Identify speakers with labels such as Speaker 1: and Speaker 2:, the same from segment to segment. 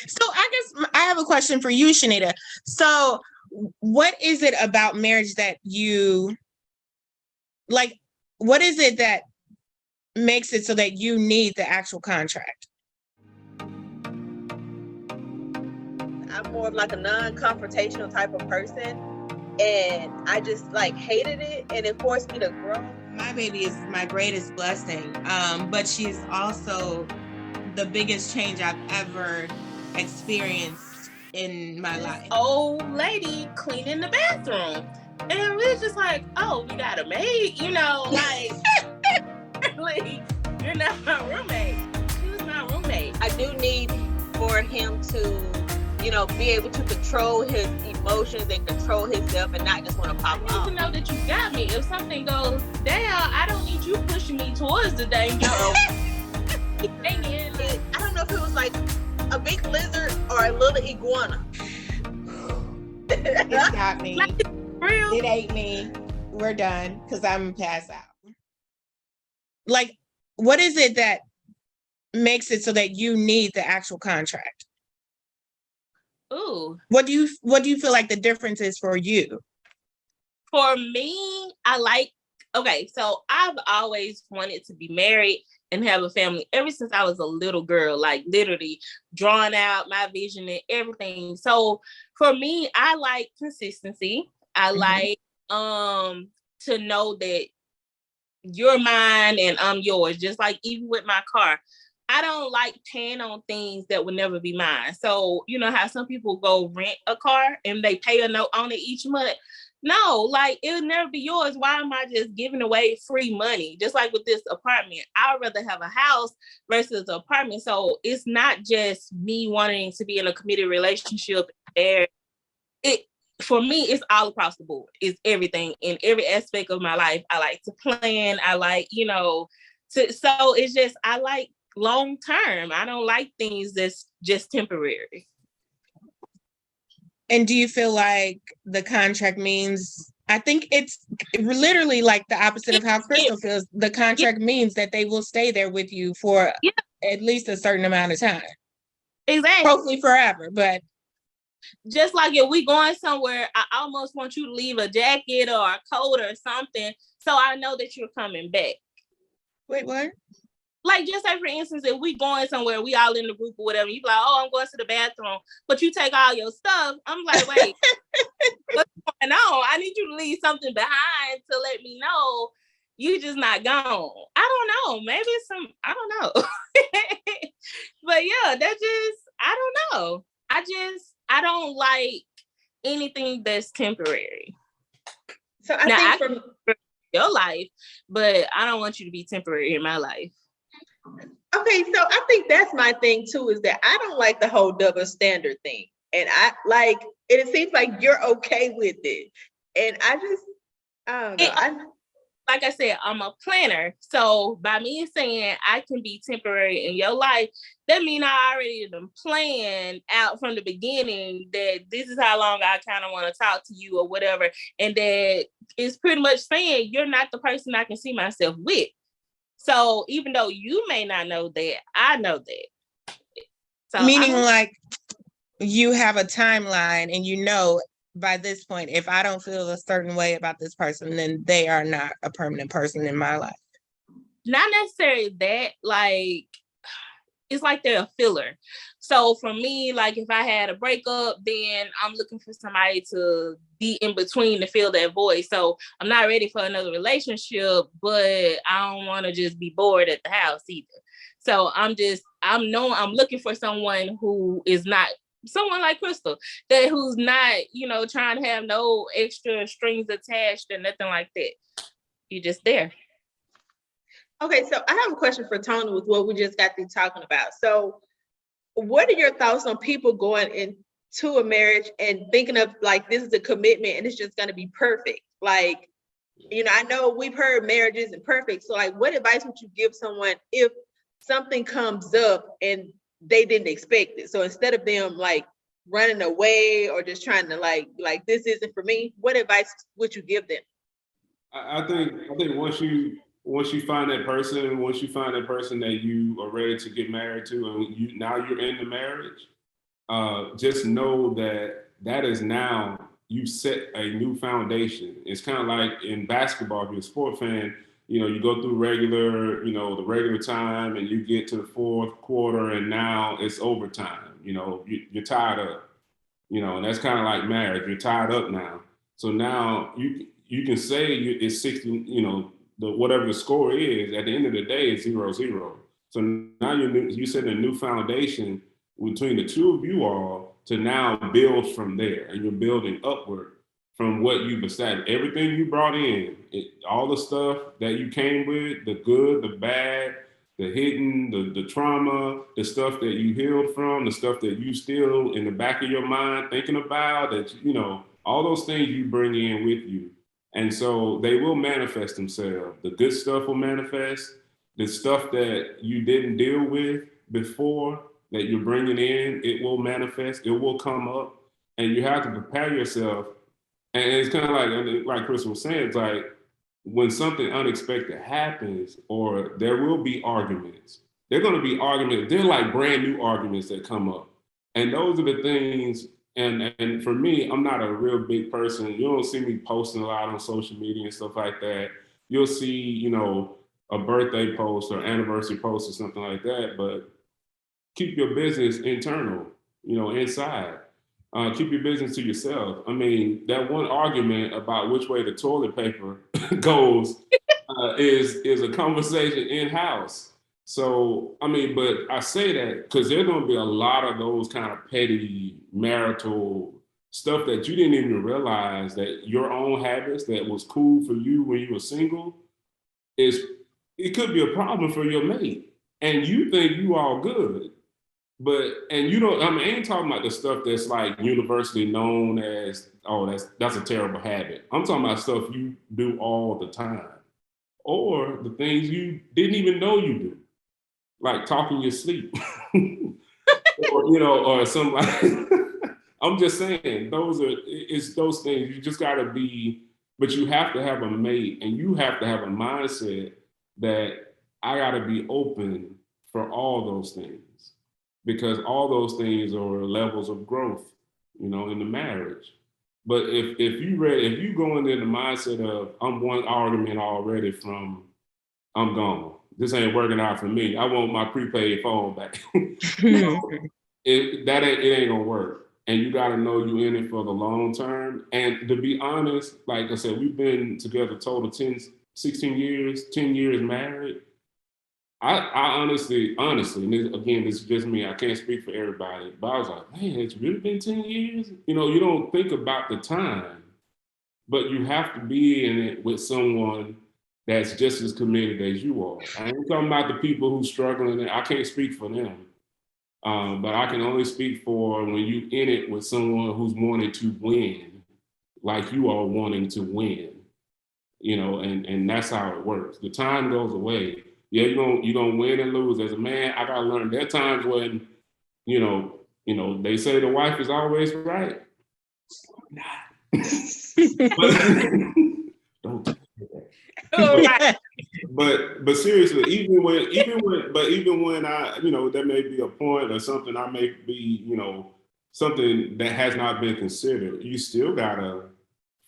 Speaker 1: So I guess I have a question for you, Shanita. So what is it about marriage that you like? What is it that makes it so that you need the actual contract?
Speaker 2: I'm more of like a non-confrontational type of person, and I just like hated it, and it forced me to grow.
Speaker 1: My baby is my greatest blessing, but she's also the biggest change I've ever experienced in my life.
Speaker 3: Old lady cleaning the bathroom, and we're just like, oh, you got a maid, you know, like you're not my roommate. She was my roommate.
Speaker 2: I do need for him to, you know, be able to control his emotions and control himself and not just want to pop
Speaker 3: I
Speaker 2: off.
Speaker 3: need to know that you got me. If something goes down, I don't need you pushing me towards the danger.
Speaker 2: I don't know if it was like a big lizard or a little iguana.
Speaker 1: It got me.
Speaker 3: Real?
Speaker 1: It ate me. We're done because I'm passed out. Like, what is it that makes it so that you need the actual contract?
Speaker 3: Ooh.
Speaker 1: What do you feel like the difference is for you?
Speaker 3: For me, so I've always wanted to be married and have a family ever since I was a little girl, like literally drawing out my vision and everything. So for me, I like consistency. I like to know that you're mine and I'm yours, just like even with my car. I don't like paying on things that will never be mine. So, you know how some people go rent a car and they pay a note on it each month? No, like it'll never be yours. Why am I just giving away free money? Just like with this apartment, I'd rather have a house versus an apartment. So it's not just me wanting to be in a committed relationship. For me, it's all across the board. It's everything in every aspect of my life. I like to plan. I like, so it's just, I like long term. I don't like things that's just temporary.
Speaker 1: And do you feel like the contract means, I think it's literally like the opposite of how Crystal feels. The contract means that they will stay there with you for at least a certain amount of time.
Speaker 3: Exactly.
Speaker 1: Hopefully forever, but
Speaker 3: just like if we going somewhere, I almost want you to leave a jacket or a coat or something so I know that you're coming back.
Speaker 1: Wait, what?
Speaker 3: Like, just say, for instance, if we going somewhere, we all in the group or whatever, you be like, oh, I'm going to the bathroom, but you take all your stuff. I'm like, wait, what's going on? I need you to leave something behind to let me know you just not gone. I don't know. Maybe I don't know. But yeah, I don't know. I don't like anything that's temporary.
Speaker 2: So I think
Speaker 3: for your life, but I don't want you to be temporary in my life.
Speaker 2: Okay, so I think that's my thing too, is that I don't like the whole double standard thing. And it seems like you're okay with it. And I don't know.
Speaker 3: Like I said, I'm a planner. So by me saying I can be temporary in your life, that means I already planned out from the beginning that this is how long I kind of want to talk to you or whatever. And that it's pretty much saying you're not the person I can see myself with. So even though you may not know that, I know that.
Speaker 1: So meaning like you have a timeline and you know by this point, if I don't feel a certain way about this person, then they are not a permanent person in my life.
Speaker 3: Not necessarily that, like, it's like they're a filler. So for me, like if I had a breakup, then I'm looking for somebody to be in between to fill that void. So I'm not ready for another relationship, but I don't want to just be bored at the house either. So I'm looking for someone who is not someone like Crystal, who's not, trying to have no extra strings attached or nothing like that. You're just there.
Speaker 2: Okay, so I have a question for Tony with what we just got through talking about. So what are your thoughts on people going into a marriage and thinking of like, this is a commitment and it's just going to be perfect? Like, I know we've heard marriages and perfect. So like, what advice would you give someone if something comes up and they didn't expect it? So instead of them like running away or just trying to like this isn't for me, what advice would you give them?
Speaker 4: I think once you find that person that you are ready to get married to, and now you're in the marriage, just know that that is now you set a new foundation. It's kind of like in basketball, if you're a sport fan, you go through the regular time and you get to the fourth quarter and now it's overtime. You're tied up, and that's kind of like marriage. You're tied up now. So now you can say it's 60, whatever the score is, at the end of the day, it's 0-0. So now you're setting a new foundation between the two of you all to now build from there, and you're building upward from what you've established. Everything you brought in, all the stuff that you came with, the good, the bad, the hidden, the trauma, the stuff that you healed from, the stuff that you still in the back of your mind thinking about, that, all those things you bring in with you. And so they will manifest themselves. The good stuff will manifest. The stuff that you didn't deal with before that you're bringing in, it will manifest, it will come up, and you have to prepare yourself. And it's kind of like Chris was saying, it's like when something unexpected happens, or there will be arguments. They're going to be arguments. They're like brand new arguments that come up. And those are the things, and for me, I'm not a real big person. You don't see me posting a lot on social media and stuff like that. You'll see, a birthday post or anniversary post or something like that, but keep your business internal, inside. Keep your business to yourself. I mean, that one argument about which way the toilet paper goes is a conversation in-house. So, I mean, but I say that because there's going to be a lot of those kind of petty marital stuff that you didn't even realize, that your own habits that was cool for you when you were single, it could be a problem for your mate. And you think you all good. And you don't, I ain't talking about the stuff that's like universally known as, oh, that's a terrible habit. I'm talking about stuff you do all the time, or the things you didn't even know you do, like talk in your sleep, or something like. I'm just saying, it's those things. You just gotta be, but you have to have a mate, and you have to have a mindset that I gotta be open for all those things. Because all those things are levels of growth, in the marriage. But if you go into the mindset of I'm one argument already from I'm gone, this ain't working out for me, I want my prepaid phone back. it ain't gonna work. And you gotta know you in it for the long term. And to be honest, like I said, we've been together total 16 years, 10 years married. I honestly, and this is just me, I can't speak for everybody, but I was like, man, it's really been 10 years? You don't think about the time, but you have to be in it with someone that's just as committed as you are. I ain't talking about the people who struggling, I can't speak for them. But I can only speak for when you in it with someone who's wanting to win, like you are wanting to win, and that's how it works. The time goes away. Yeah, you're gonna win and lose. As a man, I gotta learn. There are times when, they say the wife is always right. Don't do that. But seriously, even when I, there may be a point or something I may be, something that has not been considered, you still gotta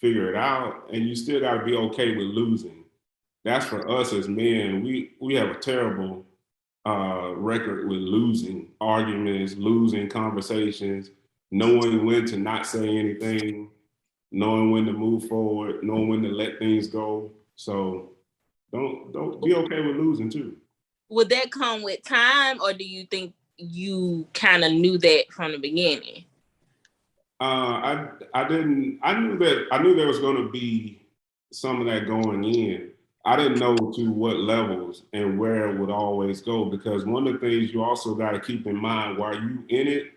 Speaker 4: figure it out, and you still gotta be okay with losing. That's for us as men. We have a terrible record with losing arguments, losing conversations, knowing when to not say anything, knowing when to move forward, knowing when to let things go. So don't be okay with losing too.
Speaker 3: Would that come with time, or do you think you kind of knew that from the beginning?
Speaker 4: I didn't. I knew there was going to be some of that going in. I didn't know to what levels and where it would always go, because one of the things you also got to keep in mind while you in it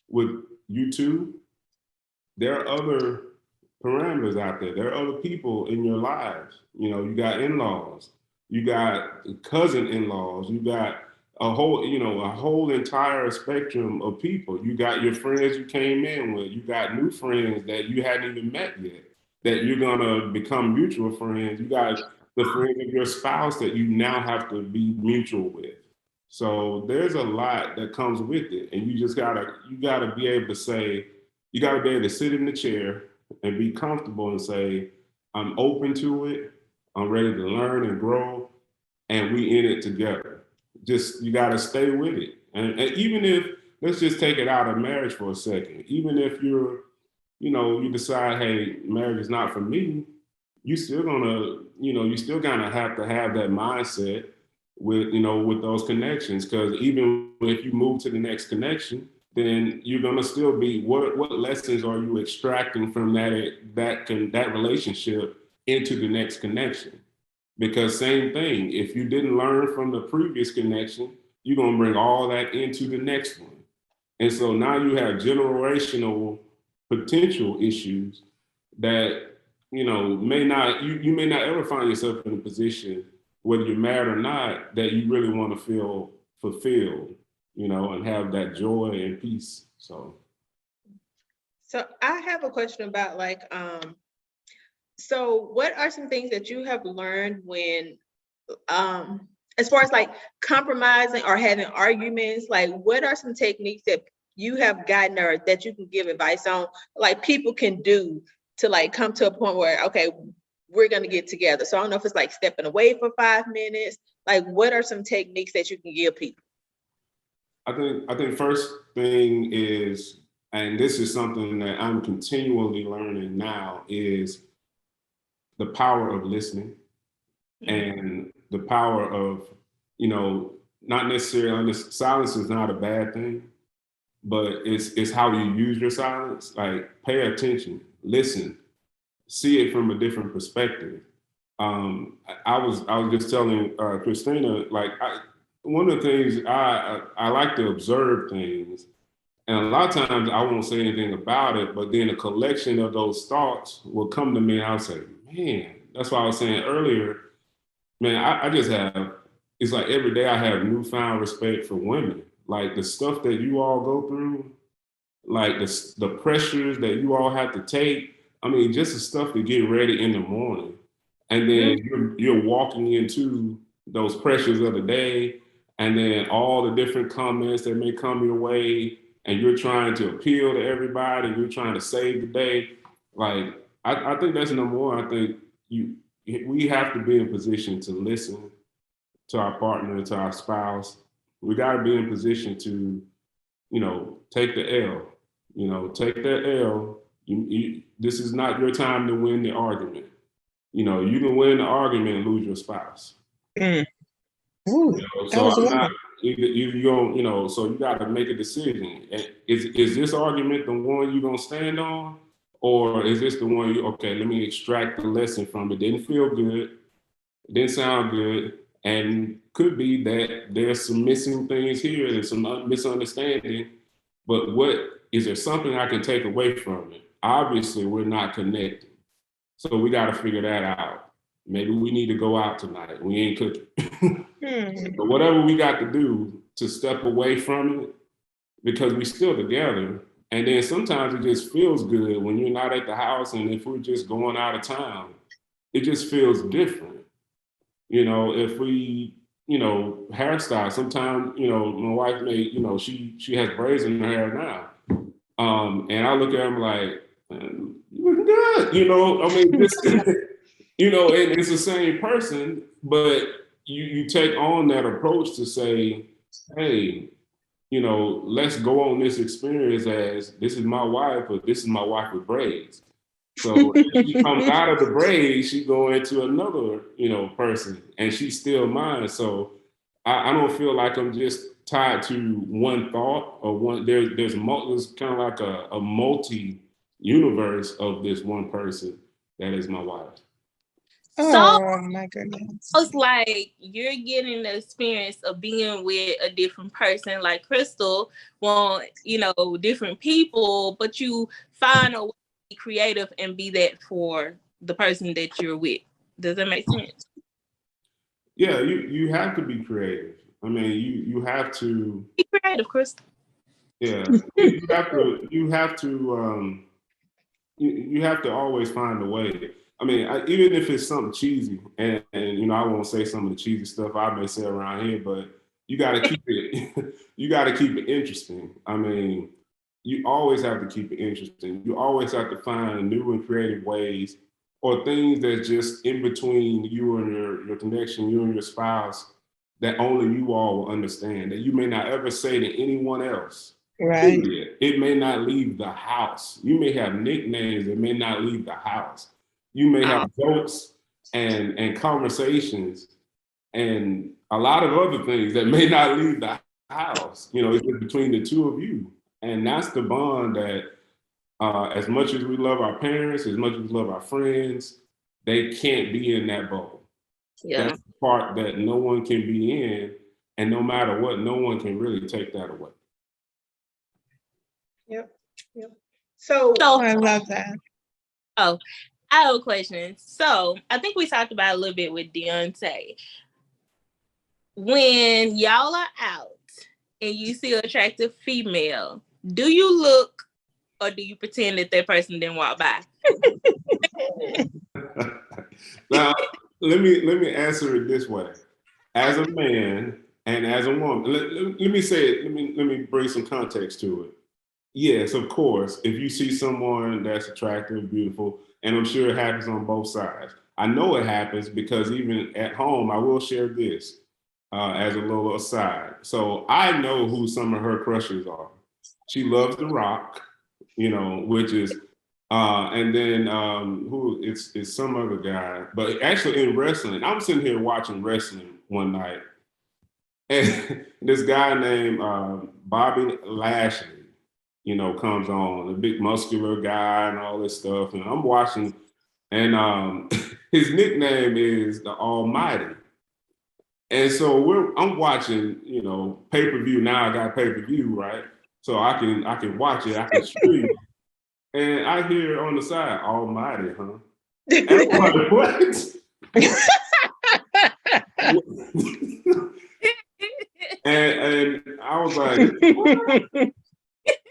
Speaker 4: with you two, there are other parameters out there. There are other people in your lives. You got in-laws, you got cousin in-laws, you got a whole entire spectrum of people. You got your friends you came in with, you got new friends that you hadn't even met yet, that you're gonna become mutual friends. You got the friend of your spouse that you now have to be mutual with. So there's a lot that comes with it. And you gotta be able to say, you gotta be able to sit in the chair and be comfortable and say, I'm open to it, I'm ready to learn and grow, and we in it together. Just you gotta stay with it. And even if, let's just take it out of marriage for a second, even if you decide, hey, marriage is not for me, you still gonna have to have that mindset with those connections. Because even if you move to the next connection, then you're gonna still be, what lessons are you extracting from that relationship into the next connection? Because same thing, if you didn't learn from the previous connection, you're gonna bring all that into the next one. And so now you have generational potential issues that you may not ever find yourself in a position, whether you're married or not, that you really want to feel fulfilled, and have that joy and peace. So
Speaker 2: I have a question about so what are some things that you have learned when as far as like compromising or having arguments, like what are some techniques that you have gotten or that you can give advice on, like people can do to like come to a point where, okay, we're going to get together? So I don't know if it's like stepping away for 5 minutes, like what are some techniques that you can give people?
Speaker 4: I think first thing is, and this is something that I'm continually learning now, is the power of listening and the power of, not necessarily, silence is not a bad thing, but it's how you use your silence. Like, pay attention, listen, see it from a different perspective. I was just telling Christina, like, one of the things I like to observe things, and a lot of times I won't say anything about it, but then a collection of those thoughts will come to me, and I'll say, man, that's why I was saying earlier, man, I just have, it's like every day I have newfound respect for women. Like the stuff that you all go through, like the pressures that you all have to take. I mean, just the stuff to get ready in the morning. And then you're walking into those pressures of the day, and then all the different comments that may come your way, and you're trying to appeal to everybody, you're trying to save the day. Like, I think that's number one. I think we have to be in position to listen to our partner, to our spouse. We got to be in position to, take the L. Take that L. This is not your time to win the argument. You can win the argument and lose your spouse.
Speaker 1: Mm. Ooh,
Speaker 4: So I'm not. You don't. So you got to make a decision. Is this argument the one you're gonna stand on, or is this the one okay? Let me extract the lesson from it. Didn't feel good. It didn't sound good, and could be that there's some missing things here. There's some misunderstanding. But is there something I can take away from it? Obviously, we're not connected. So we got to figure that out. Maybe we need to go out tonight. We ain't cooking. But whatever we got to do to step away from it, because we still together. And then sometimes it just feels good when you're not at the house, and if we're just going out of town, it just feels different. If we, hairstyle, sometimes, my wife may, she has braids in her hair now. And I look at him like, you look good, I mean, this, and it's the same person, but you take on that approach to say, hey, let's go on this experience as this is my wife, but this is my wife with braids. So if she comes out of the braids, she go into another, person, and she's still mine. So I don't feel like I'm just tied to one thought or one. There's kind of like a multi universe of this one person that is my wife.
Speaker 1: Oh my goodness.
Speaker 3: It's like you're getting the experience of being with a different person. Like Crystal want, different people, but you find a way to be creative and be that for the person that you're with. Does that make sense?
Speaker 4: Yeah, you have to be creative. I mean, you have to
Speaker 3: be creative, Crystal.
Speaker 4: Yeah, you have to always find a way. I mean, even if it's something cheesy, and I won't say some of the cheesy stuff I may say around here, but you got to keep it. You got to keep it interesting. I mean, you always have to keep it interesting. You always have to find new and creative ways or things that just in between you and your connection, you and your spouse, that only you all will understand, that you may not ever say to anyone else.
Speaker 1: Right.
Speaker 4: Period. It may not leave the house. You may have nicknames that may not leave the house. You may have jokes and conversations and a lot of other things that may not leave the house. You know, it's just between the two of you. And that's the bond that, as much as we love our parents, as much as we love our friends, they can't be in that bubble.
Speaker 3: Yeah.
Speaker 4: That's the part that no one can be in. And no matter what, no one can really take that away.
Speaker 2: Yep. So
Speaker 1: Oh, I love that.
Speaker 3: Oh, I have a question. So I think we talked about it a little bit with Deontay. When y'all are out and you see an attractive female, do you look or do you pretend that person didn't walk by?
Speaker 4: Now, let me answer it this way. As a man and as a woman, let me say it, let me bring some context to it. Yes, of course, if you see someone that's attractive, beautiful, and I'm sure it happens on both sides. I know it happens because even at home, I will share this as a little aside. So I know who some of her crushes are. She loves The Rock, you know, which is, and then who it's some other guy, but actually in wrestling, I'm sitting here watching wrestling one night, and this guy named Bobby Lashley, you know, comes on, a big muscular guy and all this stuff. And I'm watching, and his nickname is the Almighty. And so I'm watching, you know, pay-per-view. Now I got pay-per-view, right? So I can watch it, I can stream. And I hear on the side, Almighty, huh? And I'm like, what? and I was like, what?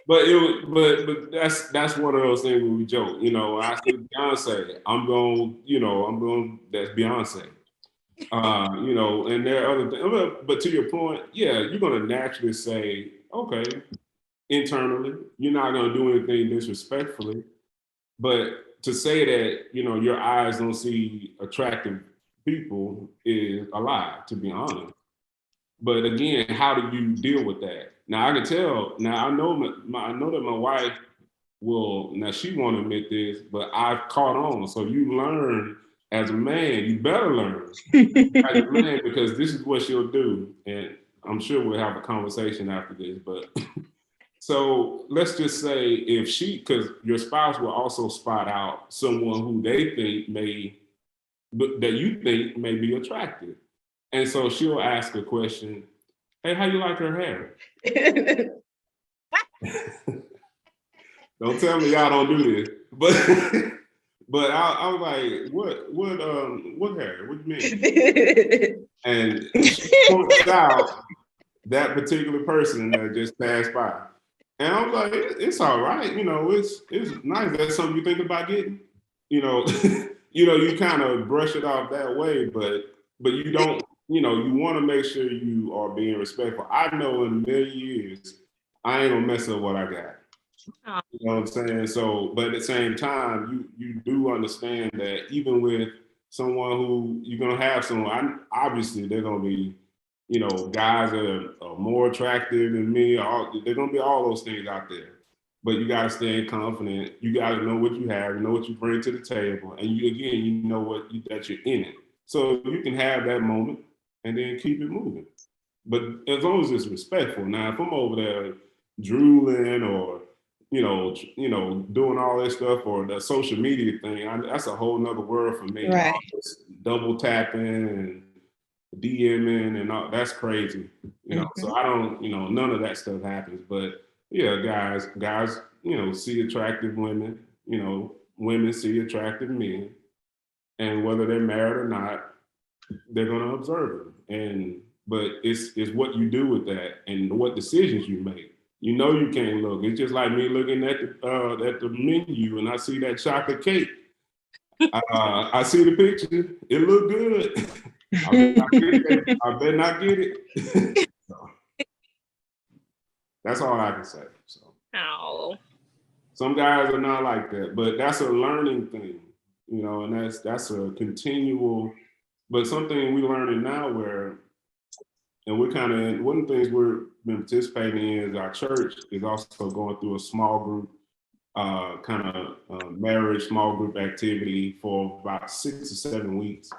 Speaker 4: But that's one of those things where we joke, you know. I said Beyonce, that's Beyonce, you know. And there are other things, but to your point, yeah, you're gonna naturally say, okay, internally, you're not gonna do anything disrespectfully, but to say that, you know, your eyes don't see attractive people is a lie, to be honest. But again, how do you deal with that? Now I can tell. Now I know that my wife will. Now she won't admit this, but I've caught on. So you learn as a man. You better learn as a man, because this is what she'll do. And I'm sure we'll have a conversation after this. But so let's just say because your spouse will also spot out someone who they think that you think may be attractive. And so she'll ask a question, hey, how you like her hair? Don't tell me y'all don't do this. But I was like, what hair? What do you mean? And she points out that particular person that just passed by. And I was like, it's all right, you know, it's nice. That's something you think about getting, you know. You kind of brush it off that way, but you don't. You know, you want to make sure you are being respectful. I know in a million years, I ain't gonna mess up what I got. You know what I'm saying? So, but at the same time, you do understand that even with someone who you're gonna have someone, obviously they're gonna be, you know, guys that are more attractive than me. They're gonna be all those things out there. But you gotta stay confident. You gotta know what you have, you know what you bring to the table, and you know that you're in it. So you can have that moment and then keep it moving. But as long as it's respectful. Now, if I'm over there drooling or, you know, doing all that stuff, or the social media thing, that's a whole nother world for me.
Speaker 1: Right.
Speaker 4: Double tapping and DMing and all, that's crazy. You know, so I don't, you know, none of that stuff happens. But yeah, guys, you know, see attractive women, you know, women see attractive men. And whether they're married or not, they're gonna observe them. But it's what you do with that and what decisions you make. You know you can't look. It's just like me looking at the menu and I see that chocolate cake. I see the picture. It look good. I better not get it. That's all I can say. So
Speaker 3: Oh,
Speaker 4: some guys are not like that, but that's a learning thing, you know, and that's a continual, but something we're learning now where, and we're kind of, one of the things we're been participating in is our church is also going through a small group marriage small group activity for about 6 or 7 weeks.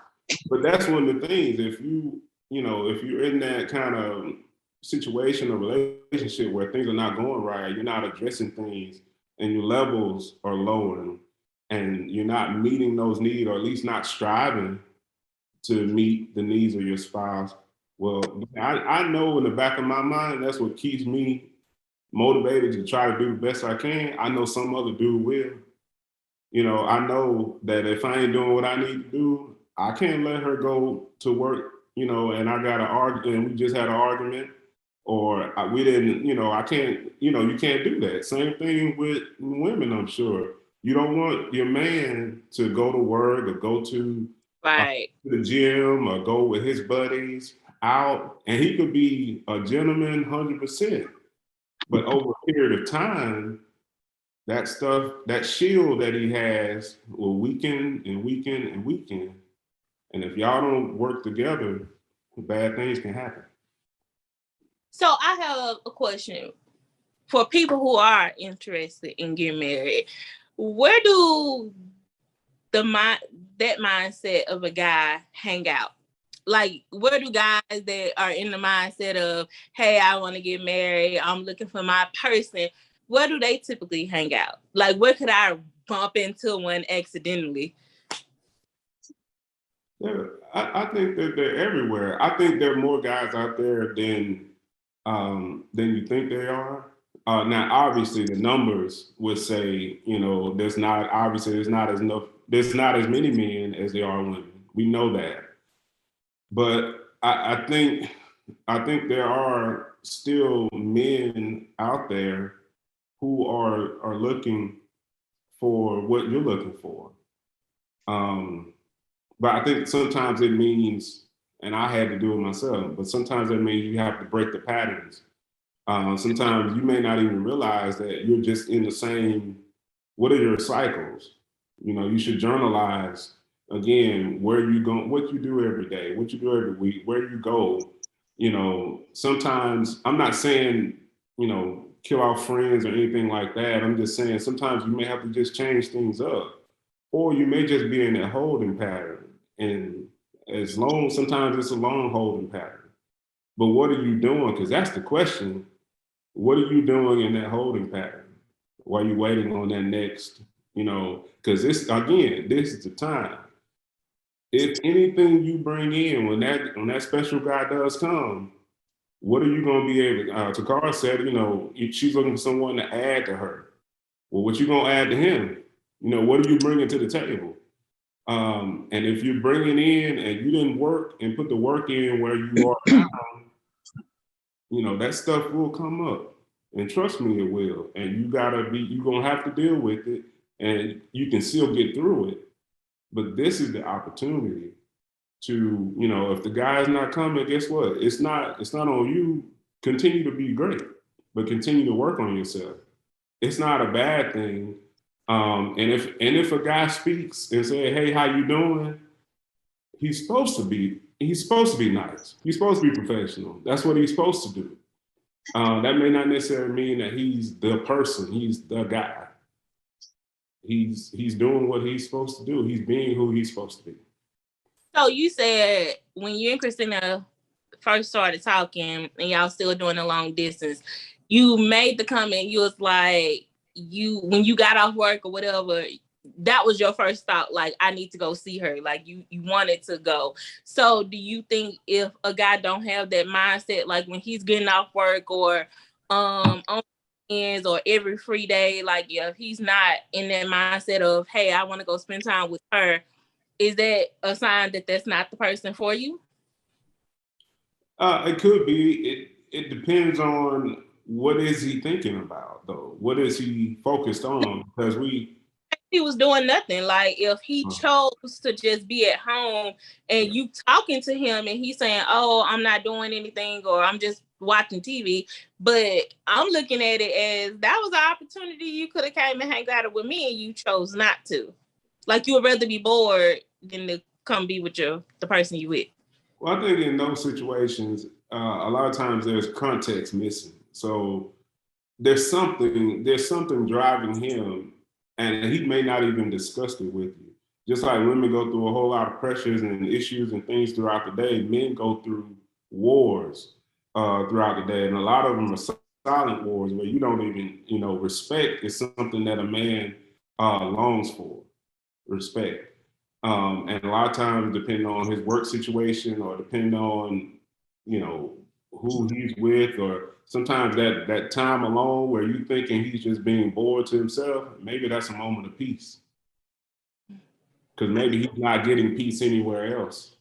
Speaker 4: But that's one of the things, if if you're in that kind of situation or relationship where things are not going right, you're not addressing things and your levels are lowering and you're not meeting those needs, or at least not striving to meet the needs of your spouse. Well, I know in the back of my mind, that's what keeps me motivated to try to do the best I can. I know some other dude will. You know, I know that if I ain't doing what I need to do, I can't let her go to work, and I got to argue, and we just had an argument, or we didn't, I can't, you can't do that. Same thing with women, I'm sure. You don't want your man to go to work or go to
Speaker 3: right.
Speaker 4: the gym or go with his buddies out, and he could be a gentleman 100%. But over a period of time, that stuff, that shield that he has will weaken and weaken and weaken. And if y'all don't work together, bad things can happen.
Speaker 3: So I have a question for people who are interested in getting married. Where do that mindset of a guy hang out? Like, where do guys that are in the mindset of, hey, I want to get married, I'm looking for my person, where do they typically hang out? Like, where could I bump into one accidentally?
Speaker 4: Yeah, I think that they're everywhere. I think there are more guys out there than you think they are. Now, obviously, the numbers would say, there's not as many men as there are women. We know that. But I think there are still men out there who are looking for what you're looking for. But I think sometimes it means, and I had to do it myself, but sometimes it means you have to break the patterns. Sometimes you may not even realize that you're just in the same, what are your cycles? You should journalize, again, where you go, what you do every day, what you do every week, where you go. Sometimes, I'm not saying, kill our friends or anything like that. I'm just saying sometimes you may have to just change things up, or you may just be in that holding pattern. And sometimes it's a long holding pattern. But what are you doing? Because that's the question. What are you doing in that holding pattern while you're waiting on that next, because this is the time. If anything you bring in when that special guy does come, what are you going to be able Takara said, she's looking for someone to add to her. Well, what you going to add to him? What are you bringing to the table? And if you're bringing in and you didn't work and put the work in where you are now, that stuff will come up. And trust me, it will. And you're going to have to deal with it, and you can still get through it. But this is the opportunity to, if the guy's not coming, guess what? It's not on you. Continue to be great, but continue to work on yourself. It's not a bad thing. And if a guy speaks and say, hey, how you doing? He's supposed to be nice. He's supposed to be professional. That's what he's supposed to do. That may not necessarily mean that he's the person, he's the guy. He's doing what he's supposed to do. He's being who he's supposed to be.
Speaker 3: So you said when you and Christina first started talking and y'all still doing a long distance, you made the comment, you was like, when you got off work or whatever, that was your first thought, like, I need to go see her. Like you wanted to go. So do you think if a guy don't have that mindset, like when he's getting off work or on weekends or every free day, like if he's not in that mindset of, hey, I want to go spend time with her, is that a sign that that's not the person for you?
Speaker 4: It could be. It depends on what is he thinking about, though. What is he focused on? Because
Speaker 3: he was doing nothing. Like if he chose to just be at home and you talking to him and he's saying, "Oh, I'm not doing anything," or "I'm just watching TV," but I'm looking at it as that was an opportunity you could have came and hang out with me and you chose not to. Like you would rather be bored than to come be with the person you with.
Speaker 4: Well, I think in those situations, a lot of times there's context missing. So there's something driving him, and he may not even discuss it with you. Just like women go through a whole lot of pressures and issues and things throughout the day, men go through wars throughout the day, and a lot of them are silent wars where you don't even, respect is something that a man longs for, respect. And a lot of times, depending on his work situation or depending on, who he's with, or sometimes that time alone where you thinking he's just being bored to himself, maybe that's a moment of peace. Because maybe he's not getting peace anywhere else.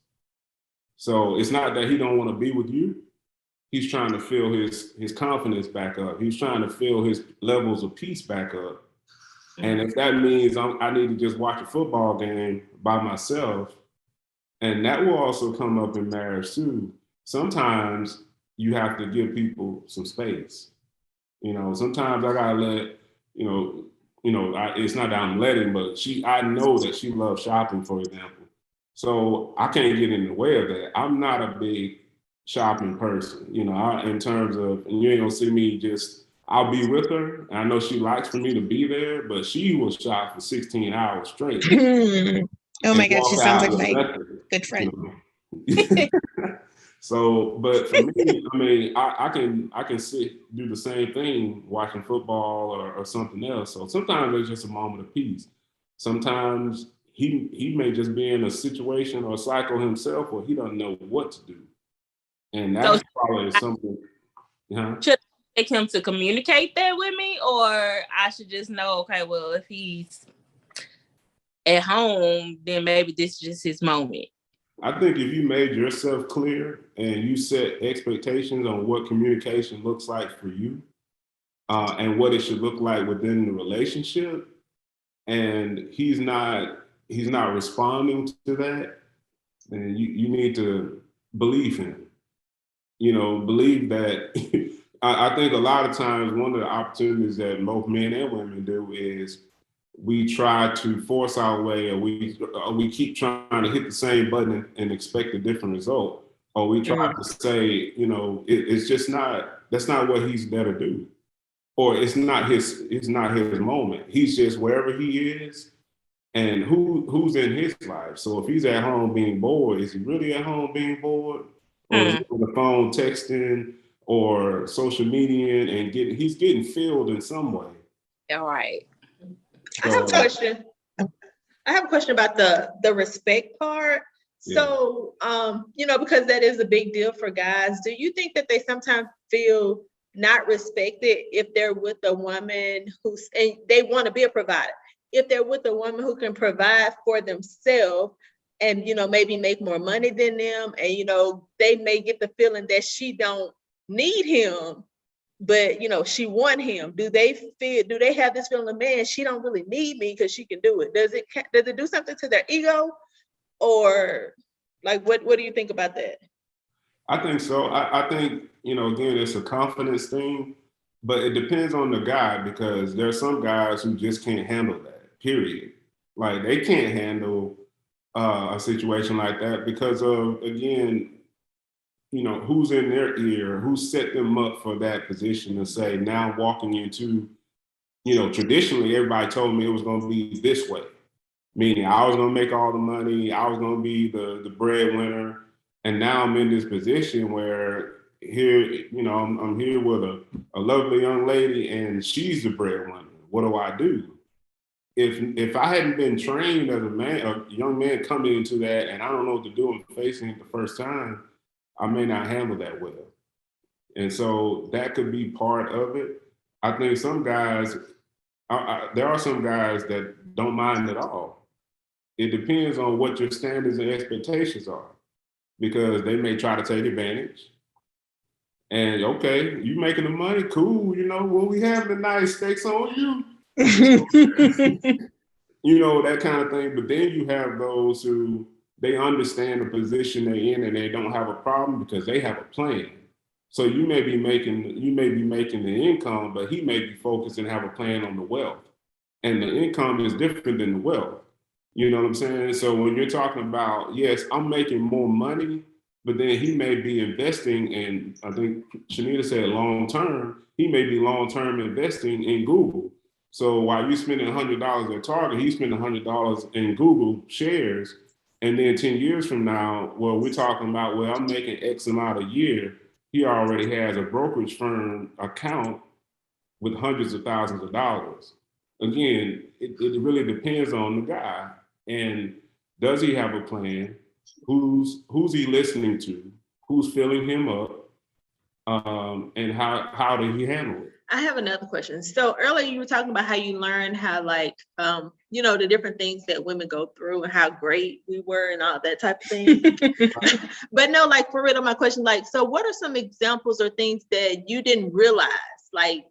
Speaker 4: So it's not that he don't want to be with you. He's trying to fill his confidence back up. He's trying to fill his levels of peace back up. And if that means I need to just watch a football game by myself, and that will also come up in marriage too. Sometimes you have to give people some space. Sometimes I gotta let, it's not that I'm letting, but I know that she loves shopping, for example. So I can't get in the way of that. I'm not a big shopping person, in terms of, and you ain't gonna see me I'll be with her. And I know she likes for me to be there, but she will shop for 16 hours straight.
Speaker 1: Oh my God, she sounds like my good friend.
Speaker 4: So, but for me, I mean, I can do the same thing watching football or something else. So sometimes it's just a moment of peace. Sometimes he may just be in a situation or a cycle himself where he doesn't know what to do. And that's probably something.
Speaker 3: Should I take him to communicate that with me, or I should just know, okay, well, if he's at home, then maybe this is just his moment.
Speaker 4: I think if you made yourself clear and you set expectations on what communication looks like for you, and what it should look like within the relationship, and he's not responding to that, then you need to believe him. Believe that. I think a lot of times one of the opportunities that both men and women do is we try to force our way, or we keep trying to hit the same button and expect a different result, or we try to say, it's just that's not what he's there to do, or it's not his moment. He's just wherever he is, and who's in his life. So if he's at home being bored, is he really at home being bored, or is he on the phone texting or social media and he's getting filled in some way?
Speaker 3: All right.
Speaker 2: I have a question. I have a question about the respect part. So, because that is a big deal for guys. Do you think that they sometimes feel not respected if they're with a woman and they want to be a provider? If they're with a woman who can provide for themselves and, maybe make more money than them, and, they may get the feeling that she don't need him, but she want him. Do they have this feeling, man, she don't really need me because she can do it? Does it do something to their ego, or like what do you think about that?
Speaker 4: I think so. I think, again, it's a confidence thing, but it depends on the guy, because there are some guys who just can't handle that, period. Like they can't handle a situation like that because of, again, who's in their ear, who set them up for that position to say, now walking into, traditionally everybody told me it was going to be this way, meaning I was going to make all the money, I was going to be the breadwinner, and now I'm in this position where here, I'm here with a lovely young lady and she's the breadwinner. What do I do? If I hadn't been trained as a young man coming into that, and I don't know what to do and facing it the first time, I may not handle that well. And so that could be part of it. I think some guys, there are some guys that don't mind at all. It depends on what your standards and expectations are, because they may try to take advantage. And okay, you making the money, cool. When we having a nice steaks on you. you know, that kind of thing. But then you have those who they understand the position they're in and they don't have a problem because they have a plan. So you may be making the income, but he may be focused and have a plan on the wealth. And the income is different than the wealth. You know what I'm saying? So when you're talking about, yes, I'm making more money, but then he may be investing in, I think Shanita said long term, he may be long term investing in Google. So while you're spending $100 at Target, he's spending $100 in Google shares. And then 10 years from now, well, we're talking about, well, I'm making X amount a year. He already has a brokerage firm account with hundreds of thousands of dollars. Again, it really depends on the guy. And does he have a plan? Who's he listening to? Who's filling him up? And how did he handle it?
Speaker 2: I have another question. So earlier you were talking about how you learned how like, you know, the different things that women go through and how great we were and all that type of thing. But no, like for real, my question, like, so what are some examples or things that you didn't realize, like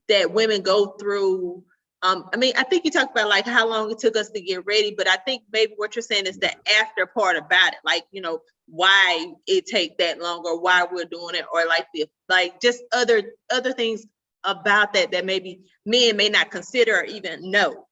Speaker 2: that women go through? I mean, I think you talked about like how long it took us to get ready, but I think maybe what you're saying is the after part about it, like, you know, why it take that long or why we're doing it, or like the, like just other things about that maybe men may not consider or even know.